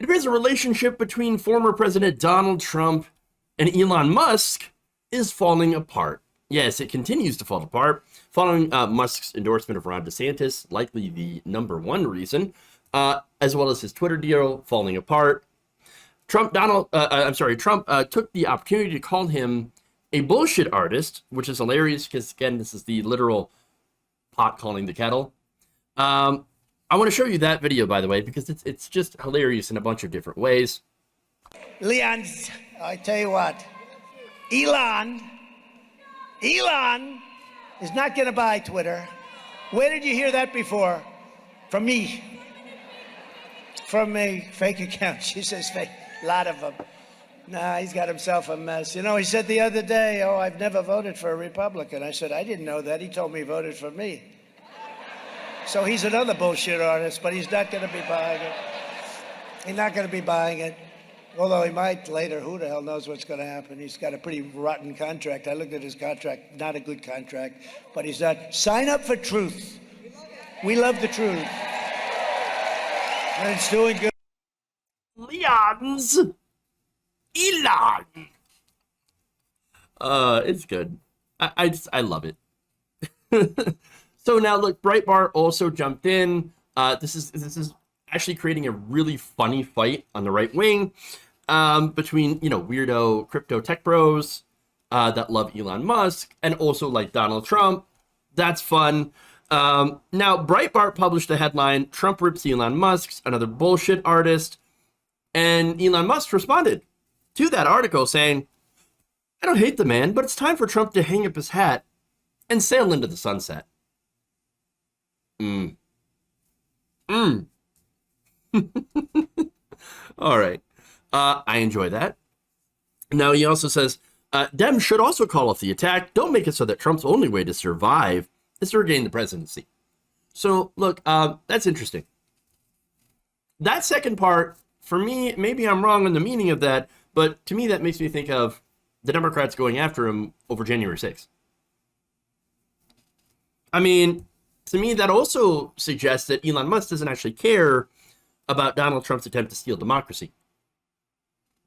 It appears a relationship between former President Donald Trump and Elon Musk is falling apart. Yes, it continues to fall apart following Musk's endorsement of Ron DeSantis, likely the number one reason, as well as his Twitter deal falling apart. Trump took the opportunity to call him a bullshit artist, which is hilarious because, again, this is the literal pot calling the kettle. I want to show you that video, by the way, because it's just hilarious in a bunch of different ways. Leon, I tell you what, Elon is not going to buy Twitter. Where did you hear that before? From me. From a fake account. She says fake. A lot of them. Nah, he's got himself a mess. You know, he said the other day, oh, I've never voted for a Republican. I said, I didn't know that. He told me he voted for me. So he's another bullshit artist, but he's not going to be buying it. He's not going to be buying it. Although he might later. Who the hell knows what's going to happen? He's got a pretty rotten contract. I looked at his contract. Not a good contract. But he's not. Sign up for truth. We love the truth. And it's doing good. Elon. It's good. I love it. So now look, Breitbart also jumped in. This is actually creating a really funny fight on the right wing between, weirdo crypto tech bros that love Elon Musk and also like Donald Trump. That's fun. Now, Breitbart published a headline, Trump rips Elon Musk, another bullshit artist. And Elon Musk responded to that article saying, I don't hate the man, but it's time for Trump to hang up his hat and sail into the sunset. All right. I enjoy that. Now, he also says, Dems should also call off the attack. Don't make it so that Trump's only way to survive is to regain the presidency. So, look, that's interesting. That second part, for me, maybe I'm wrong on the meaning of that, but to me, that makes me think of the Democrats going after him over January 6th. I mean, to me, that also suggests that Elon Musk doesn't actually care about Donald Trump's attempt to steal democracy.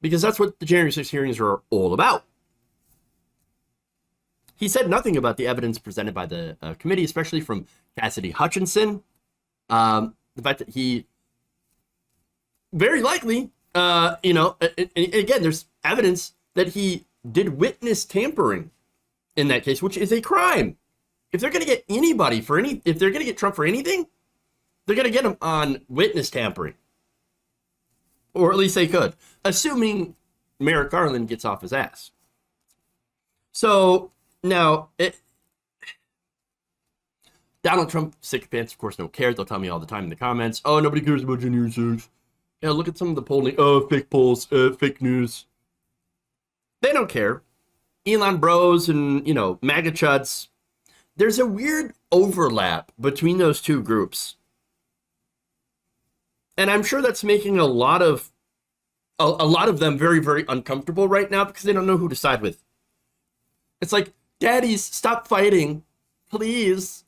Because that's what the January 6th hearings are all about. He said nothing about the evidence presented by the committee, especially from Cassidy Hutchinson. The fact that he very likely, again, there's evidence that he did witness tampering in that case, which is a crime. If they're going to get anybody for if they're going to get Trump for anything, they're going to get him on witness tampering. Or at least they could, assuming Merrick Garland gets off his ass. So now, Donald Trump sycophants, of course, don't care. They'll tell me all the time in the comments, oh, nobody cares about January 6th. Yeah, look at some of the polling. Oh, fake polls, fake news. They don't care. Elon bros and, MAGA chuds. There's a weird overlap between those two groups. And I'm sure that's making a lot of them very, very uncomfortable right now because they don't know who to side with. It's like, daddies, stop fighting, please.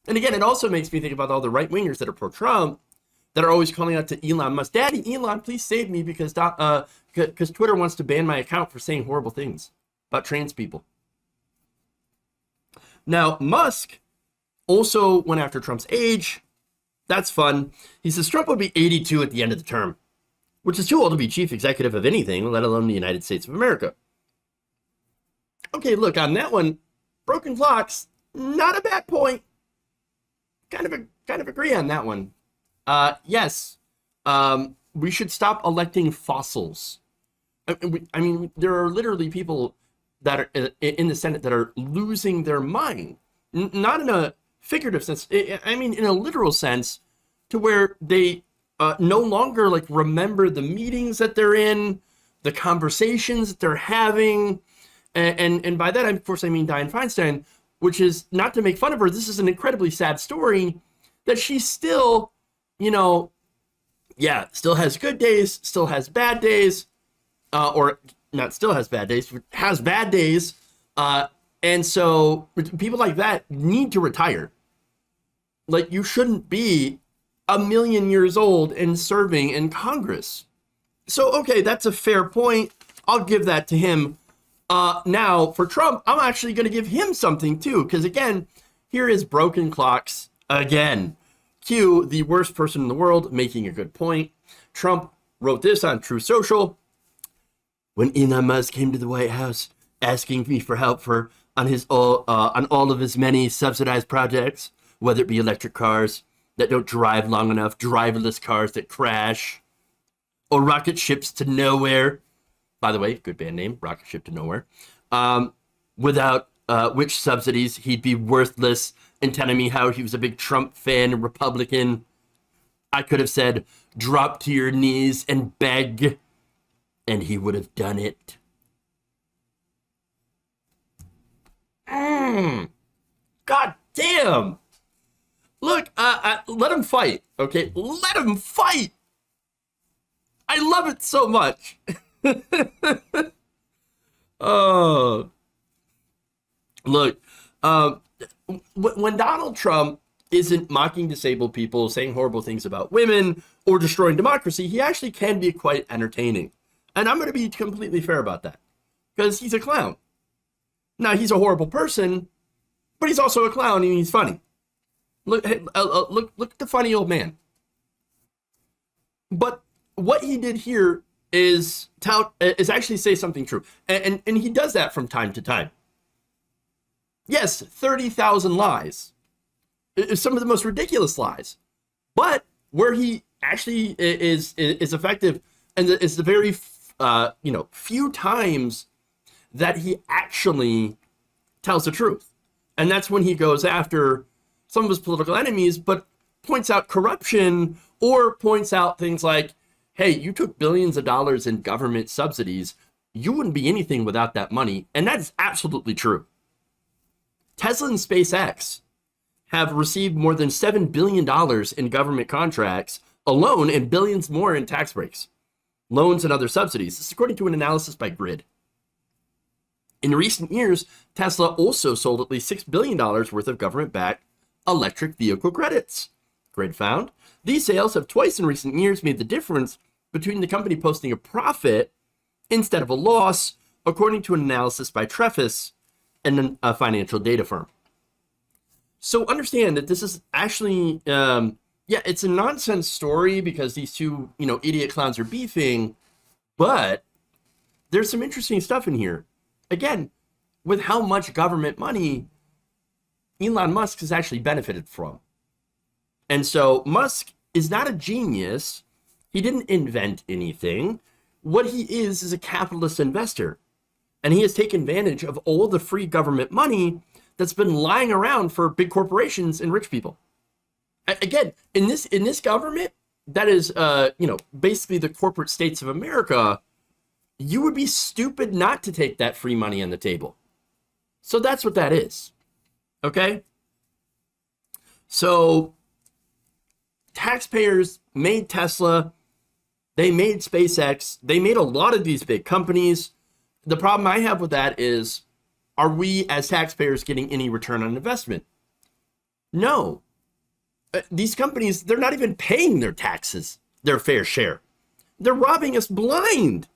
And again, it also makes me think about all the right-wingers that are pro-Trump that are always calling out to Elon Musk, Daddy, Elon, please save me because Twitter wants to ban my account for saying horrible things about trans people. Now, Musk also went after Trump's age. That's fun. He says Trump would be 82 at the end of the term, which is too old to be chief executive of anything, let alone the United States of America. Okay, look, on that one, broken clocks, not a bad point. Kind of agree on that one. Yes, we should stop electing fossils. I mean, there are literally people that are in the Senate that are losing their mind. Not in a figurative sense. I mean, in a literal sense, to where they no longer remember the meetings that they're in, the conversations that they're having, and by that, of course, I mean Dianne Feinstein, which is not to make fun of her. This is an incredibly sad story that she's still, still has good days, still has bad days, or not still has bad days, but has bad days. And so people like that need to retire. You shouldn't be a million years old and serving in Congress. So, okay, that's a fair point. I'll give that to him. Now, for Trump, I'm actually going to give him something too, because again, here is broken clocks again. Q, the worst person in the world, making a good point. Trump wrote this on True Social. When Elon Musk came to the White House asking me for help on all of his many subsidized projects, whether it be electric cars that don't drive long enough, driverless cars that crash, or rocket ships to nowhere. By the way, good band name, Rocket Ship to Nowhere. Without which subsidies he'd be worthless, and telling me how he was a big Trump fan and Republican. I could have said, drop to your knees and beg, and he would have done it. God damn. Look, let him fight, okay? Let him fight. I love it so much. Oh, look, when Donald Trump isn't mocking disabled people, saying horrible things about women, or destroying democracy, he actually can be quite entertaining. And I'm going to be completely fair about that, because he's a clown. Now, he's a horrible person, but he's also a clown and he's funny. Look, look at the funny old man. But what he did here is actually say something true. And he does that from time to time. Yes, 30,000 lies. Some of the most ridiculous lies. But where he actually is effective, and it's the very few times that he actually tells the truth. And that's when he goes after some of his political enemies, but points out corruption or points out things like, hey, you took billions of dollars in government subsidies. You wouldn't be anything without that money. And that is absolutely true. Tesla and SpaceX have received more than $7 billion in government contracts alone, and billions more in tax breaks, loans, and other subsidies. This is according to an analysis by Grid. In recent years, Tesla also sold at least $6 billion worth of government-backed electric vehicle credits. Grid found these sales have twice in recent years made the difference between the company posting a profit instead of a loss, according to an analysis by Trefis, and a financial data firm. So understand that this is actually, it's a nonsense story because these two, idiot clowns are beefing, but there's some interesting stuff in here. Again, with how much government money Elon Musk has actually benefited from. And so Musk is not a genius. He didn't invent anything. What he is a capitalist investor. And he has taken advantage of all the free government money that's been lying around for big corporations and rich people. Again, in this government, that is, basically the corporate states of America, you would be stupid not to take that free money on the table. So that's what that is. Okay? So taxpayers made Tesla, they made SpaceX, they made a lot of these big companies. The problem I have with that is, are we as taxpayers getting any return on investment? No. These companies, they're not even paying their taxes, their fair share. They're robbing us blind.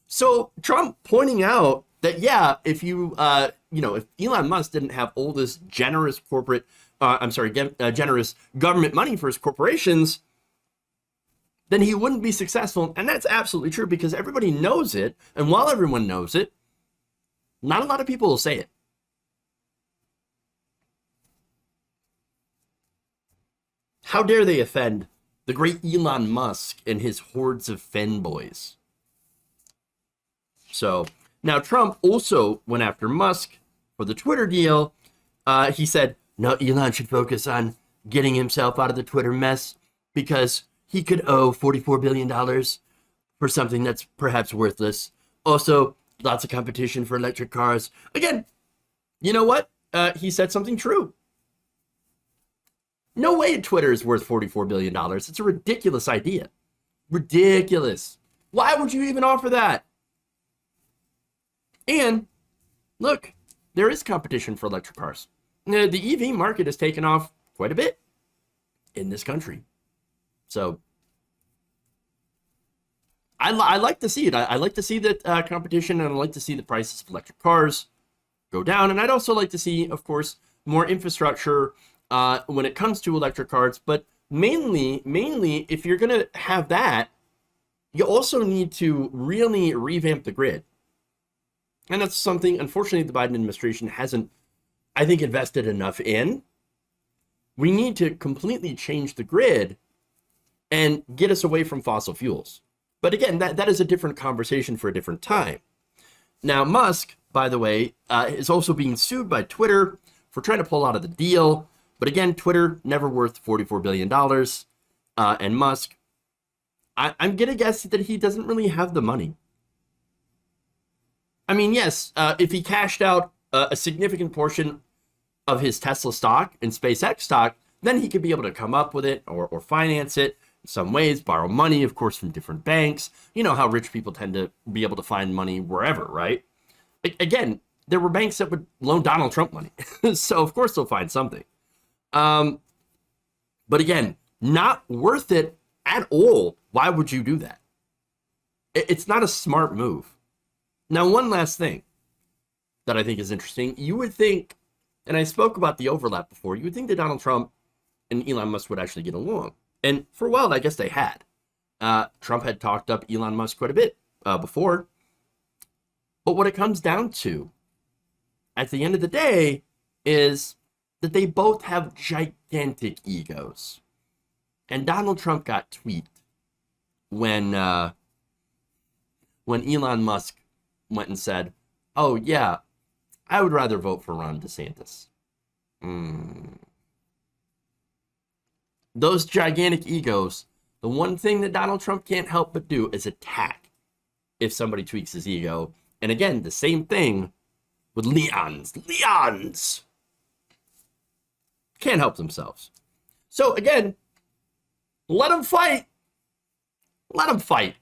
So Trump pointing out that, if if Elon Musk didn't have all this generous generous government money for his corporations, then he wouldn't be successful. And that's absolutely true because everybody knows it. And while everyone knows it, not a lot of people will say it. How dare they offend the great Elon Musk and his hordes of fanboys? So now Trump also went after Musk for the Twitter deal. He said, no, Elon should focus on getting himself out of the Twitter mess because he could owe $44 billion for something that's perhaps worthless. Also, lots of competition for electric cars. Again, you know what? He said something true. No way Twitter is worth $44 billion. It's a ridiculous idea. Ridiculous. Why would you even offer that? And look, there is competition for electric cars. The EV market has taken off quite a bit. in this country. So I like to see it. I like to see that competition, and I like to see the prices of electric cars go down. And I'd also like to see, of course, more infrastructure when it comes to electric cars. But mainly, if you're going to have that, you also need to really revamp the grid. And that's something, unfortunately, the Biden administration hasn't, I think, invested enough in. We need to completely change the grid and get us away from fossil fuels. But again, that is a different conversation for a different time. Now, Musk, by the way, is also being sued by Twitter for trying to pull out of the deal. But again, Twitter, never worth $44 billion. And Musk, I'm going to guess that he doesn't really have the money. I mean, yes, if he cashed out a significant portion of his Tesla stock and SpaceX stock, then he could be able to come up with it or finance it in some ways, borrow money, of course, from different banks. You know how rich people tend to be able to find money wherever, right? Again, there were banks that would loan Donald Trump money. So, of course, they'll find something. But again, not worth it at all. Why would you do that? It's not a smart move. Now, one last thing that I think is interesting. You would think, and I spoke about the overlap before, you would think that Donald Trump and Elon Musk would actually get along. And for a while, I guess they had. Trump had talked up Elon Musk quite a bit before. But what it comes down to, at the end of the day, is that they both have gigantic egos. And Donald Trump got tweaked when Elon Musk went and said, "Oh yeah, I would rather vote for Ron DeSantis." Those gigantic egos, the one thing that Donald Trump can't help but do is attack if somebody tweaks his ego. And again, the same thing with Leons. Can't help themselves. So again, let them fight. Let them fight.